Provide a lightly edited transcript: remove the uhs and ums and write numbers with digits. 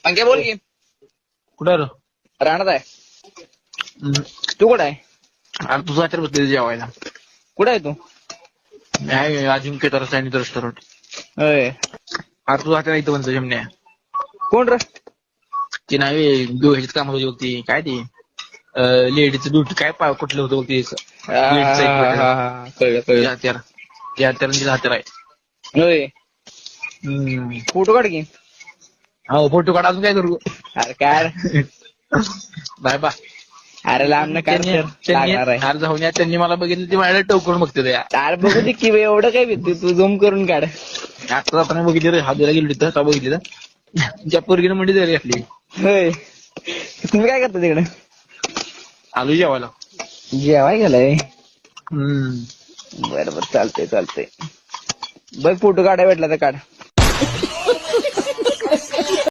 पंक्या बोल की. कुठं रे? राहणार आहे. तू कुठं आहे? अरे तुझा तर बसले जेवायला. कुठं आहे तू? नाही अजिंक्य तर चायनीज रेस्टॉरंट. होय. अरे तुझा हात इथं बनतो जमण्या. कोण रे? ती नाही ह्याच्यात काम होती काय ती लेडीचं ड्युटी काय कुठलं होतं बघ ते कळलं कळलं. त्या हातर आहे. होय. फोटो काढ की. हो फोटो काढा अजून काय करू. अरे काय बाय बा. अरे लांब न काढ तर लागणार आहे. अरे जाऊन त्यांनी मला बघितलं ती माझ्याकडे टोकरून बघते त्या. अरे बघू दे की एवढं काय भीती तू झूम करून काढ. आता आपण बघितलं रे हात गेली तिथं का बघितलं त्या पोरगीने म्हणजे तयारी घातली. होय. तुम्ही काय करता तिकडे? आलो जेवायला. जेवाय गेलाय. बरं चालतंय. बघ फोटो काढाय भेटला तर काढ.